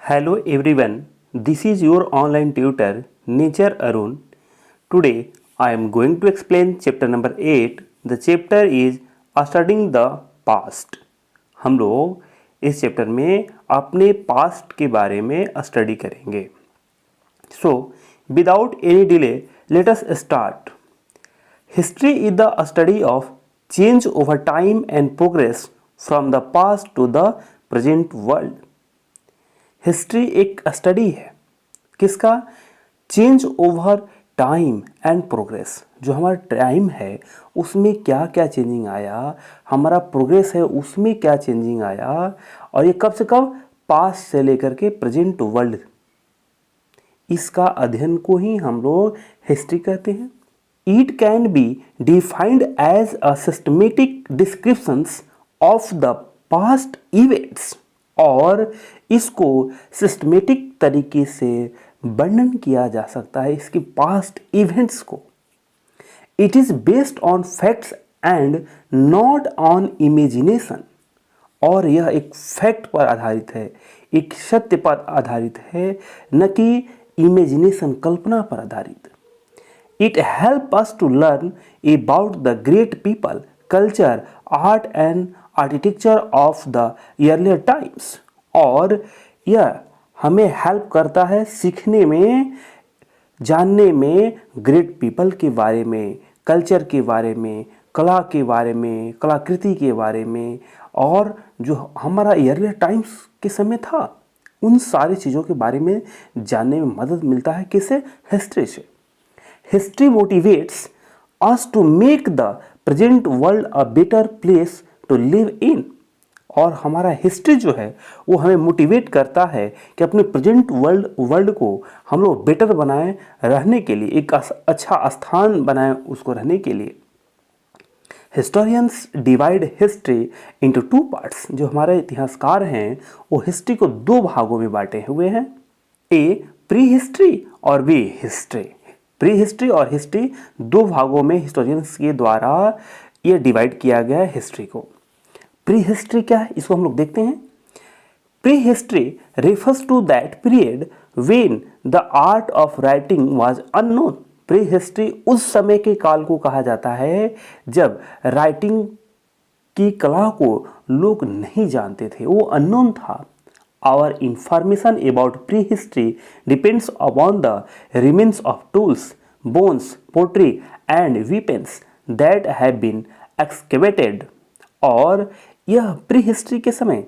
Hello everyone, this is your online tutor Nature Arun. Today I am going to explain chapter number 8. The chapter is Studying the Past. हम लोग इस chapter में अपने past के बारे में study करेंगे. So without any delay, let us start. History is the study of change over time and progress from the past to the present world. History एक स्टडी है किसका? Change over time and progress. जो हमारा time है उसमें क्या क्या changing आया, हमारा प्रोग्रेस है उसमें क्या चेंजिंग आया, और ये कब से कब, पास्ट से लेकर के प्रेजेंट वर्ल्ड. इसका अध्ययन को ही हम लोग हिस्ट्री कहते हैं. It can be defined as a systematic descriptions of the past events, और इसको सिस्टमेटिक तरीके से वर्णन किया जा सकता है इसके पास्ट इवेंट्स को. It is based on facts and not on imagination, और यह एक फैक्ट पर आधारित है, एक सत्य पर आधारित है, न कि इमेजिनेशन, कल्पना पर आधारित. It help us to learn about the great people, culture, art and architecture of the earlier times, और यह हमें हेल्प करता है सीखने में, जानने में ग्रेट पीपल के बारे में, कल्चर के बारे में, कला के बारे में, कलाकृति के बारे में, और जो हमारा अर्लियर टाइम्स के समय था उन सारी चीज़ों के बारे में जानने में मदद मिलता है. किससे? हिस्ट्री से. History motivates us to make the present world a better place to live in, और हमारा हिस्ट्री जो है वो हमें मोटिवेट करता है कि अपने प्रेजेंट वर्ल्ड को हम लोग बेटर बनाएं रहने के लिए, एक अच्छा स्थान बनाएं उसको रहने के लिए. Historians divide history into two parts. जो हमारे इतिहासकार हैं वो हिस्ट्री को दो भागों में बांटे हुए हैं. ए प्री हिस्ट्री और बी हिस्ट्री. प्री हिस्ट्री और हिस्ट्री दो भागों में हिस्टोरियंस के द्वारा ये डिवाइड किया गया है हिस्ट्री को. प्री हिस्ट्री क्या है इसको हम लोग देखते हैं. Pre history refers to that period when the art of writing was unknown. Pre history उस समय के काल को कहा जाता है जब राइटिंग की कला को लोग नहीं जानते थे, वो अननोन था. Our information about pre history depends upon the remains of tools, bones, pottery and weapons that have been excavated. और यह प्री हिस्ट्री के समय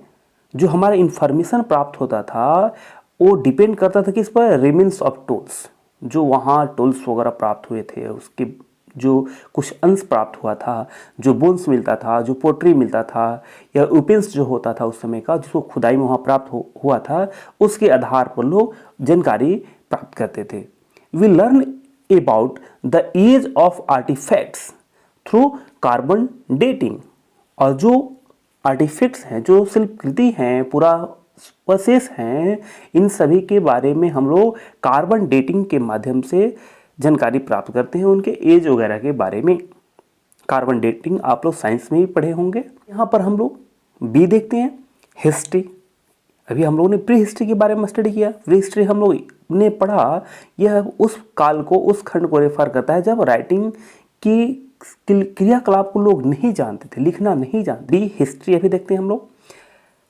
जो हमारा इंफॉर्मेशन प्राप्त होता था वो डिपेंड करता था किस पर? Remains of tools. जो वहाँ टूल्स वगैरह प्राप्त हुए थे उसके जो कुछ अंश प्राप्त हुआ था, जो बोन्स मिलता था, जो पोट्री मिलता था, या यूपेंस जो होता था उस समय का, जिसको खुदाई में वहाँ प्राप्त हुआ था, उसके आधार पर लोग जानकारी प्राप्त करते थे. We learn about the age of artifacts through carbon dating. और जो आर्टिफैक्ट्स हैं, जो शिल्पकृति हैं, पुरावशेष हैं, इन सभी के बारे में हम लोग कार्बन डेटिंग के माध्यम से जानकारी प्राप्त करते हैं उनके एज वगैरह के बारे में. कार्बन डेटिंग आप लोग साइंस में ही पढ़े होंगे. यहाँ पर हम लोग बी देखते हैं, हिस्ट्री. अभी हम लोगों ने प्री हिस्ट्री के बारे में स्टडी किया. प्री हिस्ट्री हम लोग ने पढ़ा, यह उस काल को, उस खंड को रेफर करता है जब राइटिंग की क्रियाकलाप को लोग नहीं जानते थे, लिखना नहीं जानते. हिस्ट्री अभी देखते हैं हम लोग.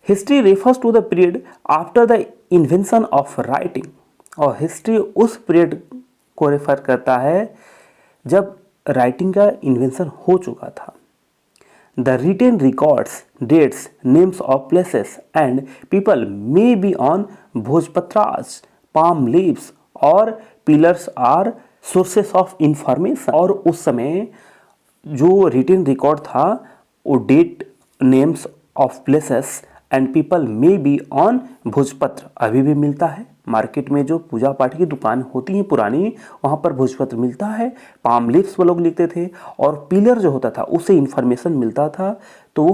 History refers to the period after the invention of writing, और हिस्ट्री उस पीरियड को रेफर करता है जब राइटिंग का इन्वेंशन हो चुका था. The written records, dates, names of places and people may be on भोजपत्रास, पाम लीव्स और pillars are sources of information. और उस समय जो रिटेन रिकॉर्ड था वो date, names of places and people may be on भोजपत्र अभी भी मिलता है. मार्केट में जो पूजा पाठ की दुकान होती हैं पुरानी, वहाँ पर भोजपत्र मिलता है. पाम लीव्स वो लोग लिखते थे, और पिलर जो होता था उससे इंफॉर्मेशन मिलता था. तो वो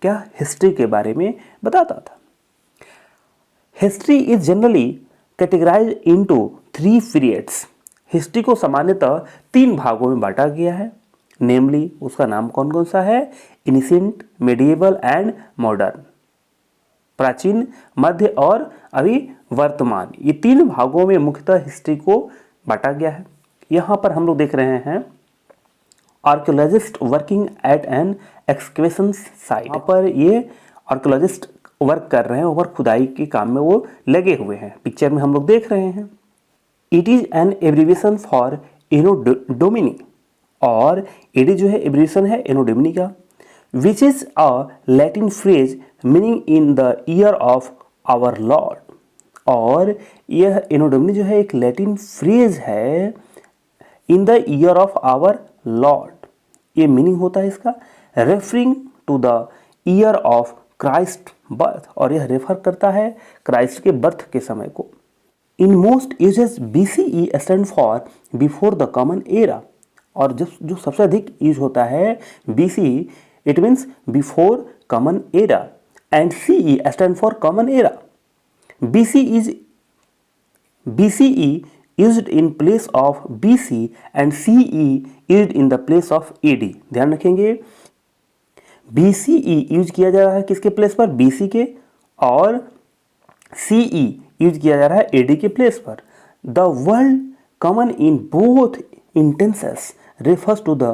क्या? हिस्ट्री के बारे में बताता था. History is generally categorise into 3 periods. History को सामान्यतः 3 भागों में बांटा गया है. नेमली उसका नाम कौन कौन सा है? Ancient, medieval and modern. प्राचीन, मध्य और अभी वर्तमान, ये 3 भागों में मुख्यतः हिस्ट्री को बांटा गया है। यहाँ पर हम लोग देख रहे हैं archaeologist working at an excavation site. यहाँ पर ये आर्कियोलॉजिस्ट वर्क कर रहे हैं और खुदाई के काम में वो लगे हुए हैं। पिक्चर में हम लोग देख रहे हैं it is an abbreviation for Anno Domini, और एडी जो है एब्रीविएशन है एनोडोमिनी का, which is a Latin phrase meaning in the year of our Lord. और यह एनोडोमिनी जो है एक लैटिन फ्रेज है in the year of our Lord. ये मीनिंग होता है इसका referring to the year of Christ birth, और यह रेफर करता है क्राइस्ट के बर्थ के समय को। In most uses BCE stand for before the common era, और जो सबसे अधिक यूज होता है BCE, it means before common era, and CE stand for common era. BCE used in place of BC and CE used in the place of AD। ध्यान रखेंगे BCE use किया जा रहा है किसके प्लेस पर, BC के, और CE यूज किया जा रहा है AD के प्लेस पर। The world common in both instances refers to the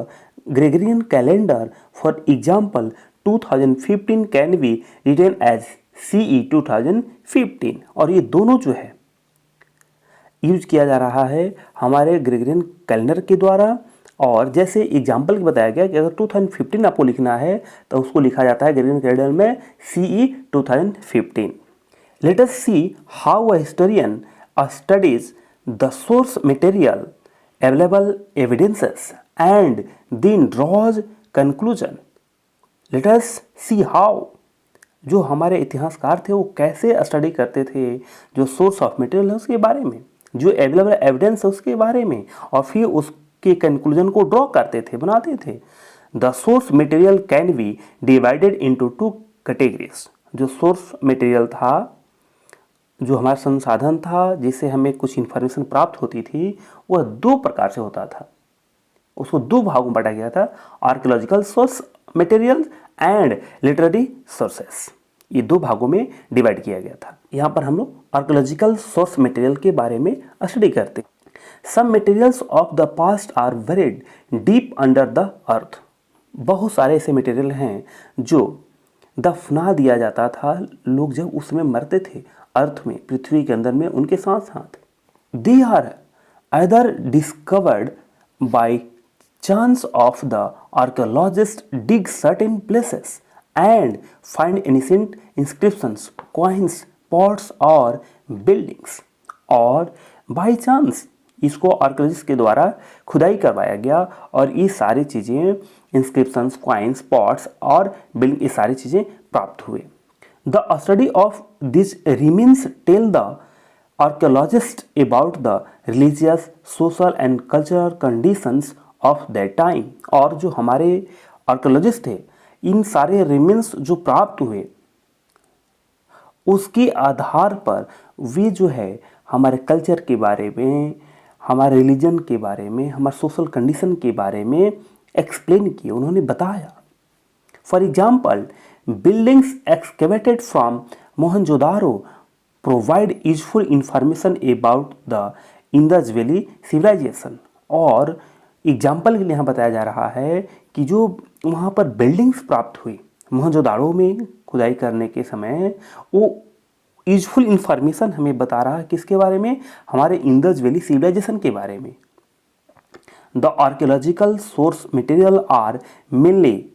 Gregorian calendar। For example, 2015 can be written as CE 2015, और ये दोनों जो है यूज किया जा रहा है हमारे ग्रेगोरियन कैलेंडर के द्वारा। और जैसे एग्जाम्पल बताया गया कि अगर 2015 आपको लिखना है तो उसको लिखा जाता है ग्रेगोरियन कैलेंडर में CE 2015। Let us see how a historian studies the source material, available evidences and then draws conclusion. Let us see how, जो हमारे इतिहासकार थे वो कैसे स्टडी करते थे जो सोर्स ऑफ मटेरियल है उसके बारे में, जो अवेलेबल एविडेंस है उसके बारे में, और फिर उसके कंक्लूजन को ड्रॉ करते थे, बनाते थे। The source material can be divided into 2 categories. जो सोर्स मटेरियल था, जो हमारा संसाधन था जिससे हमें कुछ इंफॉर्मेशन प्राप्त होती थी, वह 2 प्रकार से होता था। उसको 2 भागों में बांटा गया था, archaeological source material and literary sources. ये 2 भागों में डिवाइड किया गया था। यहाँ पर हम लोग आर्कियोलॉजिकल सोर्स मटेरियल के बारे में स्टडी करते हैं। Some materials of the past are buried deep under the earth. बहुत सारे ऐसे मटेरियल हैं जो दफना दिया जाता था, लोग जब उसमें मरते थे अर्थ में, पृथ्वी के अंदर में उनके साथ साथ। They are either discovered by chance of the archaeologist dig certain places and find ancient inscriptions, coins, pots और buildings, और बाई चांस इसको आर्कियोलॉजिस्ट के द्वारा खुदाई करवाया गया और ये सारी चीज़ें इंस्क्रिप्शंस, कॉइन्स, पॉट्स और बिल्डिंग, ये सारी चीज़ें प्राप्त हुए। The study of this remains tell the archaeologists about the religious, social and cultural conditions of that time। और जो हमारे आर्कियोलॉजिस्ट थे, इन सारे रिमेन्स जो प्राप्त हुए उसके आधार पर वे जो है हमारे कल्चर के बारे में, हमारे रिलीजन के बारे में, हमारे सोशल कंडीशन के बारे में एक्सप्लेन किए, उन्होंने बताया। For example, buildings excavated from Mohenjodaro provide useful information about the Indus valley civilisation. और एग्जाम्पल के लिए यहाँ बताया जा रहा है कि जो वहाँ पर बिल्डिंग्स प्राप्त हुई मोहनजोदाड़ो में खुदाई करने के समय, वो यूजफुल इंफॉर्मेशन हमें बता रहा है किसके बारे में, हमारे इंडस वैली सिविलाइजेशन के बारे में। The archaeological source material are mainly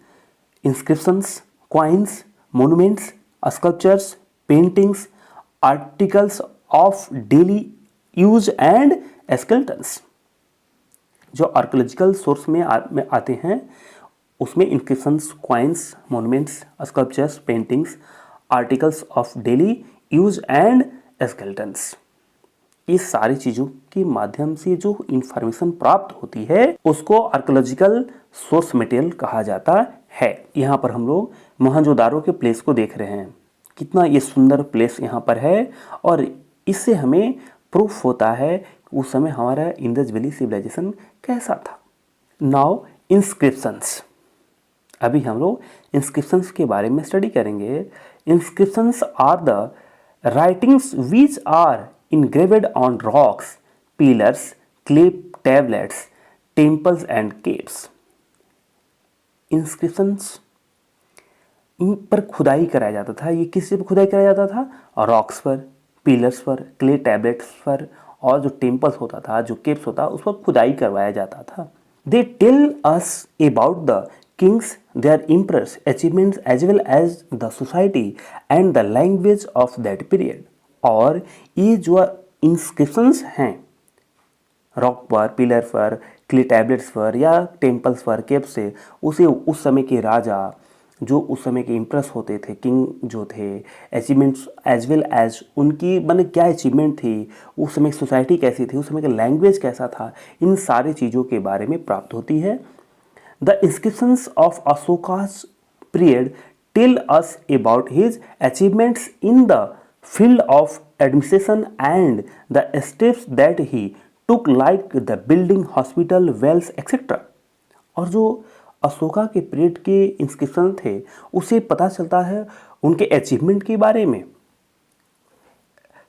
inscriptions, coins, monuments, sculptures, paintings, articles of daily use and skeletons. जो आर्कियोलॉजिकल सोर्स में आते हैं उसमें inscriptions, coins, monuments, sculptures, paintings, articles of daily use and skeletons, ये सारी चीज़ों के माध्यम से जो इंफॉर्मेशन प्राप्त होती है उसको आर्कियोलॉजिकल सोर्स मटेरियल कहा जाता है। यहाँ पर हम लोग मोहनजोदारो के प्लेस को देख रहे हैं, कितना ये सुंदर प्लेस यहाँ पर है, और इससे हमें प्रूफ होता है उस समय हमारा इंडस वैली सिविलाइजेशन कैसा था। नाउ इंस्क्रिप्शंस, अभी हम लोग इंस्क्रिप्शंस के बारे में स्टडी करेंगे। Inscriptions are the writings which are engraved on rocks, pillars, clay tablets, temples and caves. Inscriptions इन पर खुदाई कराया जाता था। ये किस पर खुदाई कराया जाता था? रॉक्स पर, पिलर्स पर, क्ले टैबलेट्स पर और जो टेम्पल्स होता था, जो केव्स होता, उस पर खुदाई करवाया जाता था। They tell us about the kings, their impress achievements as well as the society and the language of that period. और ये जो इंस्क्रिप्शंस हैं रॉक पर, पिलर पर, क्ले टैबलेट्स पर या टेम्पल्स पर, केव्स से, उसे उस समय के राजा जो उस समय के इम्प्रेस होते थे, किंग जो थे, अचीवमेंट्स एज वेल एज उनकी मैंने क्या अचीवमेंट थी, उस समय सोसाइटी कैसी थी, उस समय का लैंग्वेज कैसा था, इन सारी चीज़ों के बारे में प्राप्त होती है। The inscriptions of Ashoka's period tell us about his achievements in the field of administration and the steps that he took like the building hospital, wells etcetera. और जो अशोका के पीरियड के इंस्क्रिप्शन थे उसे पता चलता है उनके अचीवमेंट के बारे में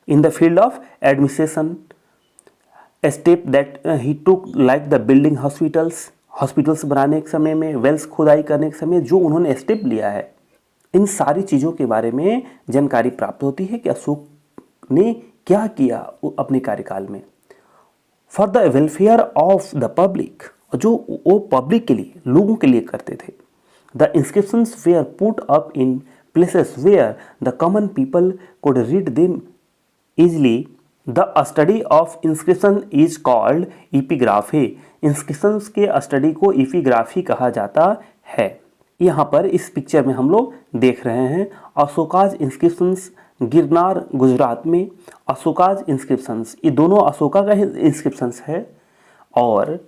इन the field of administration, step that he took like the building hospitals बनाने के समय में, वेल्स खुदाई करने के समय जो उन्होंने स्टेप लिया है, इन सारी चीज़ों के बारे में जानकारी प्राप्त होती है कि अशोक ने क्या किया अपने कार्यकाल में। For the welfare of the public, जो वो पब्लिक के लिए, लोगों के लिए करते थे। The inscriptions were put up in places where the common people could read them easily. The study of inscription is called epigraphy. Inscriptions के स्टडी को इपिग्राफी कहा जाता है। यहाँ पर इस पिक्चर में हम लोग देख रहे हैं अशोकाज इंस्क्रिप्शंस, गिरनार गुजरात में अशोकाज इंस्क्रिप्शंस, ये दोनों अशोका का इंस्क्रिप्शंस है। और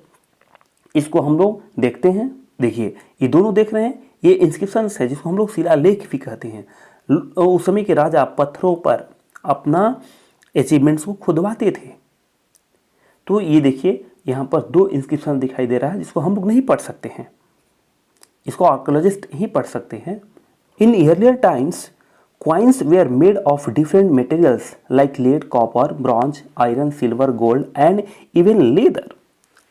इसको हम लोग देखते हैं, देखिए ये दोनों देख रहे हैं, ये इंस्क्रिप्शंस है जिसको हम लोग शिलालेख भी कहते हैं। उस समय के राजा पत्थरों पर अपना अचीवमेंट्स को खुदवाते थे। तो ये देखिए यहाँ पर दो इंस्क्रिप्शन दिखाई दे रहा है जिसको हम लोग नहीं पढ़ सकते हैं, इसको आर्कियोलॉजिस्ट ही पढ़ सकते हैं। In earlier times coins were made of different materials like lead, copper, bronze, iron, silver, gold and even leather।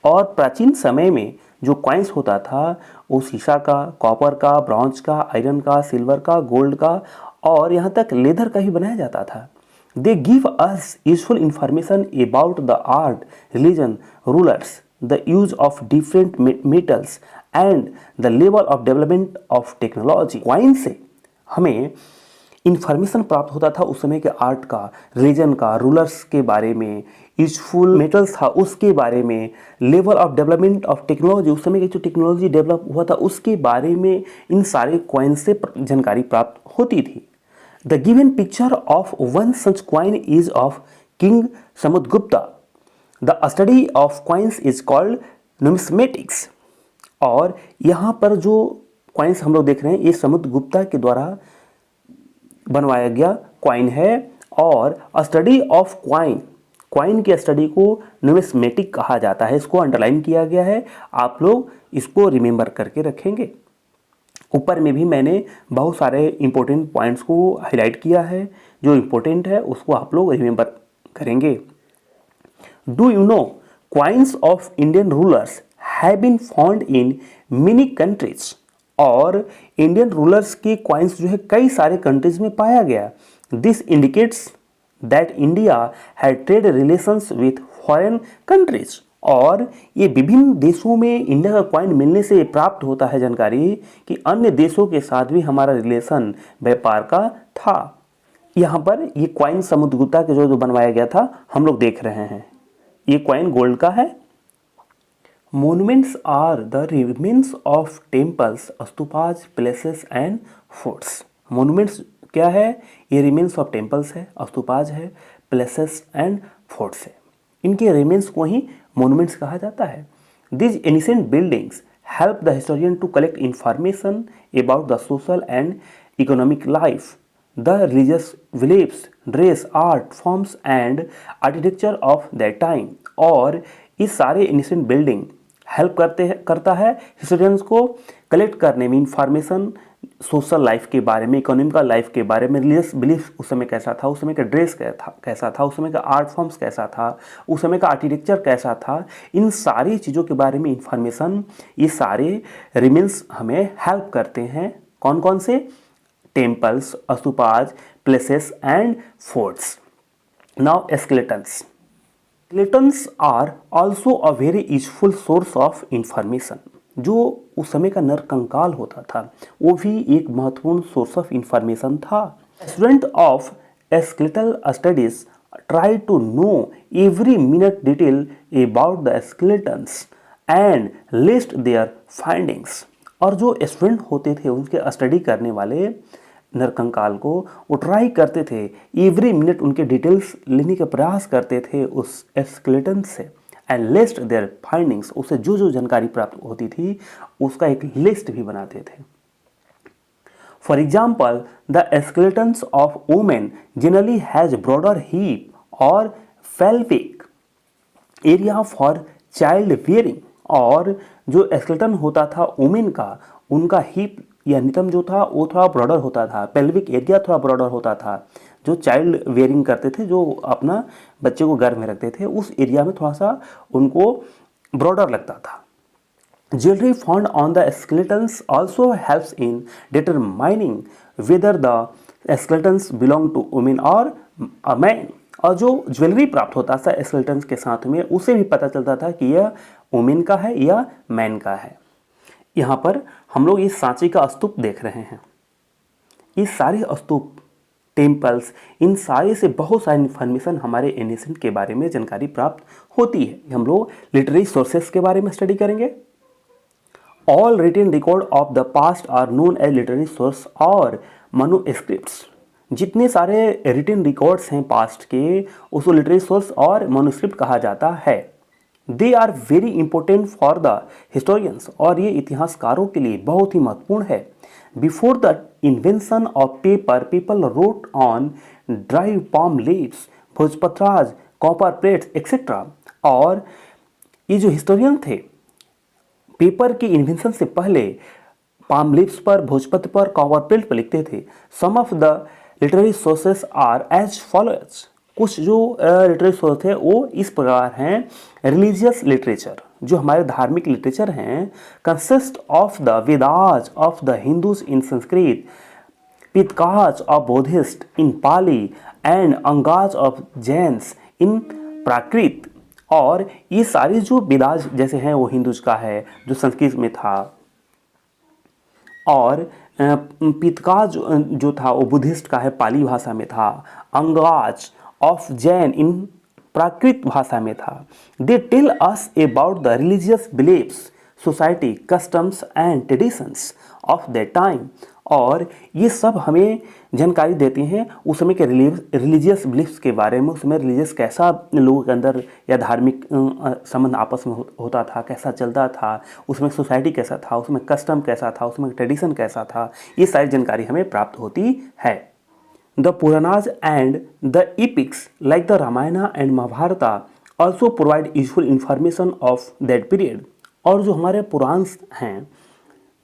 और प्राचीन समय में जो कॉइन्स होता था वो शीशा का, कॉपर का, ब्रॉन्ज का, आयरन का, सिल्वर का, गोल्ड का और यहाँ तक लेदर का भी बनाया जाता था। They give us useful information about the art, religion, rulers, the use of different metals and the level of development of technology. Coin से हमें इन्फॉर्मेशन प्राप्त होता था उस समय के आर्ट का, रिलीजन का, रूलर्स के बारे में, यूजफुल मेटल्स था उसके बारे में, level of development of technology, उस समय की जो टेक्नोलॉजी डेवलप हुआ था उसके बारे में इन सारे कॉइन से जानकारी प्राप्त होती थी। The given picture of one such coin is of king Samudragupta. The study of coins is called numismatics. और यहाँ पर जो कॉइन्स हम लोग देख रहे हैं ये समुद्रगुप्ता के द्वारा बनवाया गया कॉइन है। और स्टडी ऑफ कॉइन की स्टडी को न्यूमिस्मेटिक कहा जाता है। इसको अंडरलाइन किया गया है, आप लोग इसको रिमेंबर करके रखेंगे। ऊपर में भी मैंने बहुत सारे इंपॉर्टेंट पॉइंट्स को हाईलाइट किया है, जो इंपॉर्टेंट है उसको आप लोग रिमेंबर करेंगे। Do you know coins of Indian rulers have been found in many countries. और इंडियन रूलर्स की कॉइन्स जो है कई सारे कंट्रीज में पाया गया। This indicates that India had trade relations with foreign countries. और ये विभिन्न देशों में इंडिया का कॉइन मिलने से प्राप्त होता है जानकारी कि अन्य देशों के साथ भी हमारा रिलेशन व्यापार का था। यहाँ पर ये कॉइन समुद्रगुप्ता के जो बनवाया गया था हम लोग देख रहे हैं, ये कॉइन गोल्ड का है। Monuments are the remains of temples, stupas, places and forts। Monuments क्या है? ये remains of temples है, स्तूपाज है, places and forts है। इनके remains को ही monuments कहा जाता है। These ancient buildings help the historian to collect information about the social and economic life, the religious beliefs, dress, art forms and architecture of that time। और इस सारे ancient building help करता है historians को collect करने में information social life के बारे में, इकोनॉमिकल लाइफ के बारे में, रिलीजियस बिलीफ उस समय कैसा था, उस समय का ड्रेस कैसा था, उस समय का आर्ट फॉर्म्स कैसा था, उस समय का आर्किटेक्चर कैसा था, इन सारी चीज़ों के बारे में इंफॉर्मेशन ये सारे रिमेन्स हमें हेल्प करते हैं। कौन कौन से? Temples, stupas, places and forts. Now skeletons. Skeletons are also a very useful source of information. जो उस समय का नरकंकाल होता था वो भी एक महत्वपूर्ण सोर्स ऑफ इंफॉर्मेशन था। Student of skeletal studies try to know every minute detail about the skeletons and list their findings. और जो स्टूडेंट होते थे उनके स्टडी करने वाले नरकंकाल को, वो ट्राई करते थे एवरी मिनट उनके डिटेल्स लेने का प्रयास करते थे उस स्केलेटन से, एंड लिस्ट देयर फाइंडिंग्स, उसे जो जो जानकारी प्राप्त होती थी उसका एक लिस्ट भी बनाते थे। For example the skeletons of women generally has broader heap और फेल्विक एरिया फॉर चाइल्ड बियरिंग। और जो स्केलेटन होता था वुमेन का, उनका हीप या नितंब जो था वो थोड़ा ब्रॉडर होता था, पेल्विक एरिया थोड़ा ब्रॉडर होता था। जो चाइल्ड वेयरिंग करते थे, जो अपना बच्चे को गर्भ में रखते थे, उस एरिया में थोड़ा सा उनको ब्रॉडर लगता था। Jewellery found on the skeletons also helps in determining whether the skeletons belong to women और अ मैन। और जो ज्वेलरी प्राप्त होता था स्केलेटन्स के साथ में, उसे भी पता चलता था कि यह वुमेन का है या मैन का है। यहाँ पर हम लोग इस सांची का स्तूप देख रहे हैं। ये सारे स्तूप, टेम्पल्स, इन सारे से बहुत सारी इन्फॉर्मेशन हमारे एनिसेंट के बारे में जानकारी प्राप्त होती है। हम लोग लिटरेरी सोर्सेस के बारे में स्टडी करेंगे। All written record of the past are known as literary source और मनुस्क्रिप्ट्स। जितने सारे रिटन रिकॉर्ड्स हैं पास्ट के, उसको लिटरेरी सोर्स और मनुस्क्रिप्ट कहा जाता है। They are very important for the historians, और ये इतिहासकारों के लिए बहुत ही महत्वपूर्ण है। Before the invention of paper, people wrote on dry palm leaves, भोजपत्राज, कॉपर प्लेट्स एक्सेट्रा। और ये जो हिस्टोरियन थे, पेपर के इन्वेंशन से पहले पाम लीव्स पर, भोजपत्र पर, कॉपर प्लेट पर लिखते थे। Some of the literary sources are as followers. कुछ जो लिटरेरी सोर्स है वो इस प्रकार हैं। रिलीजियस लिटरेचर, जो हमारे धार्मिक लिटरेचर हैं, consist of the Vedas of the Hindus in Sanskrit, pitakas of Buddhist in Pali and angas of Jains in Prakrit. और ये सारी जो वेदास जैसे हैं वो हिंदूज का है जो संस्कृत में था, और पितकाज जो था वो बुद्धिस्ट का है, पाली भाषा में था। अंगाज ऑफ जैन इन प्राकृत भाषा में था। They tell us about the religious beliefs, society, customs and traditions of the time. और ये सब हमें जानकारी देती हैं उस समय के रिलीजियस बिलीफ्स के बारे में। उस समय रिलीजियस कैसा लोगों के अंदर या धार्मिक संबंध आपस में होता था, कैसा चलता था, उसमें सोसाइटी कैसा था, उसमें कस्टम कैसा था, उसमें ट्रेडिशन कैसा था, ये सारी जानकारी हमें प्राप्त होती है। The Puranas and the epics like the Ramayana and Mahabharata also provide useful information of that period। और जो हमारे पुराण हैं,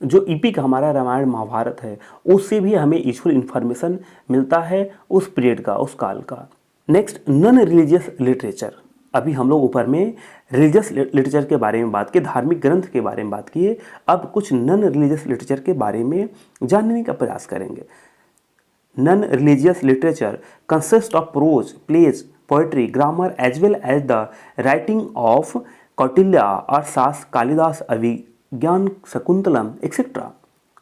जो इपिक हमारा रामायण महाभारत है, उससे भी हमें यूजफुल इंफॉर्मेशन मिलता है उस पीरियड का, उस काल का। Next, non religious literature. अभी हम लोग ऊपर में रिलीजियस लिटरेचर के बारे में बात की, धार्मिक ग्रंथ के बारे में बात किए। अब कुछ नॉन रिलीजियस लिटरेचर के बारे में जानने का प्रयास करेंगे। Non-religious literature consists of prose, plays, poetry, grammar, as well as the writing of Kautilya, Arsas, Kalidas, Abhijnana, Shakuntalam etcetera.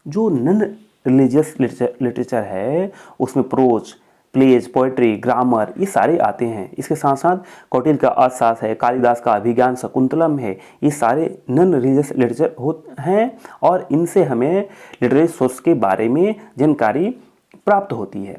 जो नॉन रिलीजियस लिटरेचर है उसमें प्रोज, प्लेज, पोएट्री, ग्रामर ये सारे आते हैं। इसके साथ साथ कौटिल्य का अर्थशास्त्र है, कालिदास का अभिज्ञान, शकुंतलम है, ये सारे नॉन रिलीजियस लिटरेचर हैं और इनसे हमें लिटरेरी सोर्स के बारे में जानकारी प्राप्त होती है।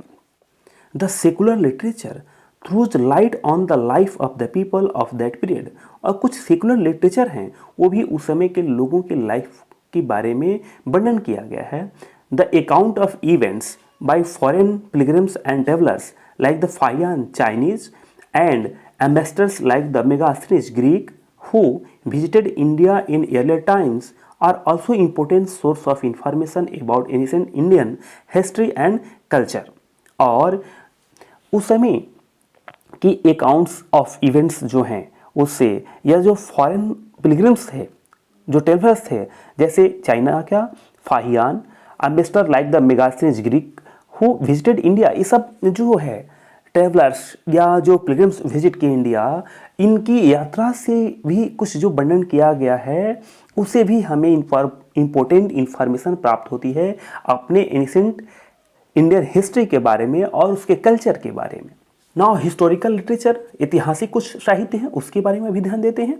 The secular literature throws light on the life of the people of that period. और कुछ सेकुलर लिटरेचर हैं वो भी उस समय के लोगों के लाइफ के बारे में वर्णन किया गया है। The account of events bye foreign pilgrims and travellers like the fine Chinese and ambassadors like the Megasthenes Greek who visited India in earlier times are also important source of information about ancient Indian history and culture। और उस समय की accounts of events जो हैं उससे या जो foreign pilgrims थे, जो ट्रेवलर्स थे, जैसे चाइना का Fahien, ambassador like the Megasthenes Greek who visited India, ये सब जो है ट्रेवलर्स या जो पिलग्रिम्स विजिट किए इंडिया, इनकी यात्रा से भी कुछ जो वर्णन किया गया है उससे भी हमें इम्पोर्टेंट इंफॉर्मेशन प्राप्त होती है अपने एंशिएंट इंडियन हिस्ट्री के बारे में और उसके कल्चर के बारे में। नाउ हिस्टोरिकल लिटरेचर, ऐतिहासिक कुछ साहित्य है उसके बारे में भी ध्यान देते हैं।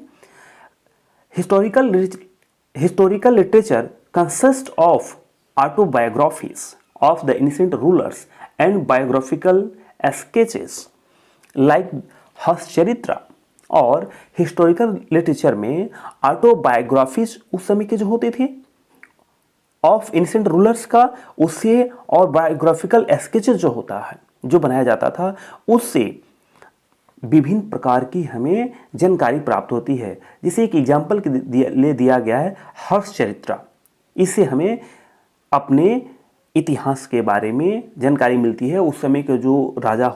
Historical literature consist of autobiographies of the ancient rulers and biographical sketches like Harshacharita. और हिस्टोरिकल लिटरेचर में ऑटोबायोग्राफीज उस समय के जो होते थे ऑफ एंशिएंट रूलर्स का, उससे और बायोग्राफिकल स्केचेस जो होता है जो बनाया जाता था उससे विभिन्न प्रकार की हमें जानकारी प्राप्त होती है। जैसे एक एग्जाम्पल ले दिया गया है हस्तचरित्र, इससे हमें अपने इतिहास के बारे में जानकारी मिलती है, उस समय के जो राजा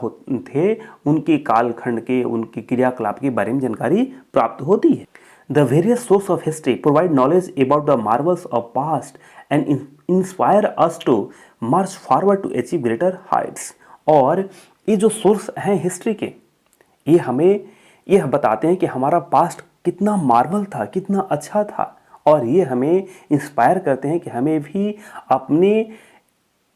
थे उनके कालखंड के, उनके क्रियाकलाप के बारे में जानकारी प्राप्त होती है। The various source of history provide knowledge about the marvels of past and inspire us to march forward to achieve greater heights. और ये जो सोर्स हैं हिस्ट्री के, ये हमें यह बताते हैं कि हमारा पास्ट कितना मार्वल था, कितना अच्छा था, और ये हमें इंस्पायर करते हैं कि हमें भी अपने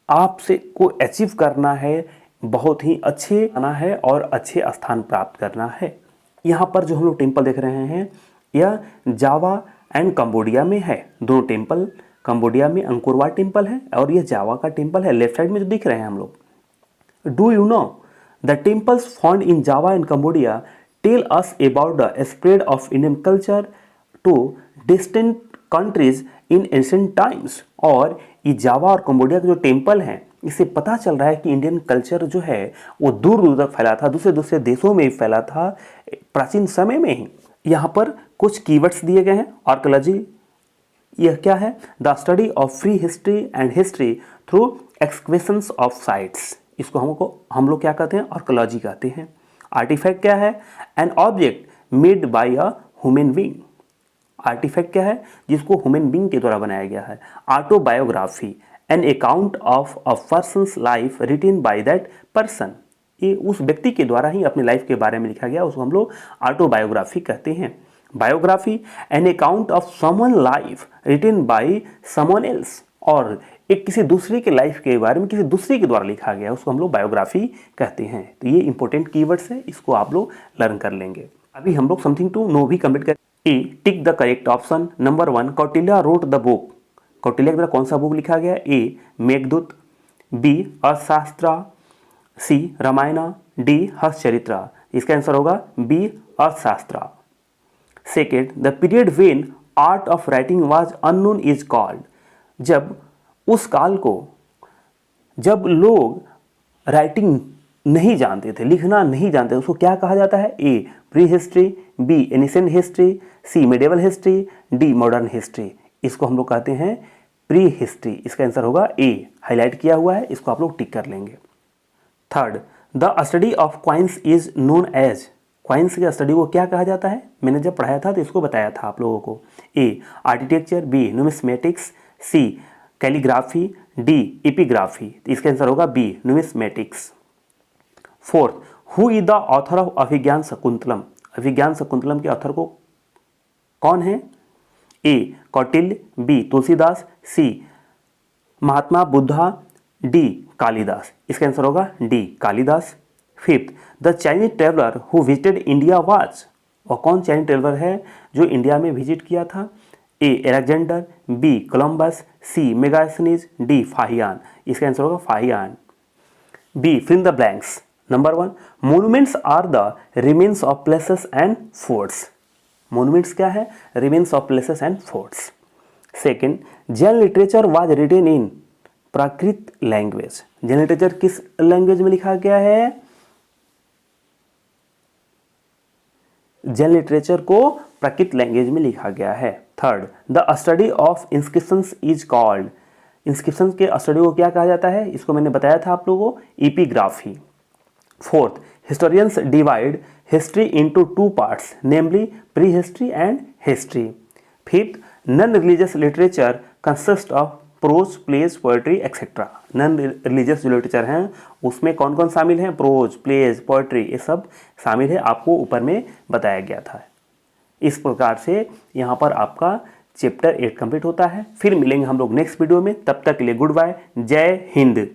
आप से को अचीव करना है, बहुत ही अच्छे आना है और अच्छे स्थान प्राप्त करना है। यहाँ पर जो हम लोग टेम्पल देख रहे हैं यह जावा एंड कंबोडिया में है। दोनों टेम्पल, कंबोडिया में अंकोर वाट टेम्पल है और यह जावा का टेम्पल है, लेफ्ट साइड में जो दिख रहे हैं हम लोग। Do you know the temples found in Java and Cambodia tell us about the spread of Indian culture to distant countries in ancient times. और ये जावा और कंबोडिया के जो टेम्पल हैं इससे पता चल रहा है कि इंडियन कल्चर जो है वो दूर दूर तक फैला था, दूसरे दूसरे देशों में फैला था प्राचीन समय में ही। यहाँ पर कुछ कीवर्ड्स दिए गए हैं। आर्कियोलॉजी, यह क्या है? The study of free history and history through excavations of sites, इसको हम लोग क्या कहते हैं? आर्कियोलॉजी कहते हैं। आर्टिफैक्ट क्या है? An object made by a human being. Artifact क्या है? जिसको ह्यूमन बीइंग के द्वारा बनाया गया है। Autobiography, an account of a person's life written by that person, ये उस व्यक्ति के द्वारा ही अपनी लाइफ के बारे में लिखा गया, उसको हम लोग ऑटोबायोग्राफी कहते हैं। Biography, an account of someone life written by someone else, और एक किसी दूसरे के लाइफ के बारे में किसी दूसरे के द्वारा लिखा गया, उसको हम लोग बायोग्राफी कहते हैं। तो ये इंपॉर्टेंट कीवर्ड्स है, इसको आप लोग लर्न कर लेंगे। अभी हम लोग समथिंग टू नो भी कंप्लीट कर। A, tick the correct option. Number 1, Kautilya wrote the book. Kautilya के द्वारा कौन सा बुक लिखा गया? ए, मेघदूत, बी, अर्थशास्त्र, सी, रामायण, डी, हस्तचरित्र। इसका आंसर होगा बी, अर्थशास्त्र। Second, the period when art of writing was unknown is called. जब उस काल को, जब लोग राइटिंग नहीं जानते थे, लिखना नहीं जानते, उसको क्या कहा जाता है? A, pre history, B, ancient history, C, medieval history, D, modern history. इसको हम लोग कहते हैं प्री हिस्ट्री। इसका आंसर होगा ए, हाईलाइट किया हुआ है, इसको आप लोग टिक कर लेंगे। Third, the study of coins is known as. Coins की स्टडी को क्या कहा जाता है? मैंने जब पढ़ाया था तो इसको बताया था आप लोगों को। A, architecture, B, numismatics, C, calligraphy, D, epigraphy. इसका आंसर होगा B, numismatics. Fourth, who is the author of Abhijnana Shakuntalam. Abhijnana Shakuntalam के ऑथर को कौन है? A, Kautilya, B, Tulsidas, C, Mahatma Buddha, D, Kalidas. इसका आंसर होगा D, Kalidas. Fifth, the Chinese traveller who visited India was. और कौन चाइनीज ट्रेवलर है जो इंडिया में विजिट किया था? A, Alexander, B, Columbus, C, Megasthenes, D, Fahien. इसका आंसर होगा Fahien. B, fill in the blanks. Number 1, monuments are the remains of places and forts. Monuments क्या है? Remains of places and forts. Second, Jain literature was written in Prakrit language. Jain literature किस language में लिखा गया है? Jain literature को प्राकृत language में लिखा गया है। Third, the study of inscriptions is called, inscription के स्टडी को क्या कहा जाता है, इसको मैंने बताया था आप लोगों को, epigraphy. Fourth, historians divide history into two parts, namely prehistory and history. Fifth, non religious literature consist of prose, plays, poetry etcetera. Non religious जो लिटरेचर हैं उसमें कौन कौन शामिल हैं, प्रोज, प्लेज, पोएट्री, ये सब शामिल है, आपको ऊपर में बताया गया था। इस प्रकार से यहाँ पर आपका चैप्टर 8 कंप्लीट होता है। फिर मिलेंगे हम लोग नेक्स्ट वीडियो में, तब तक के लिए गुड बाय, जय हिंद।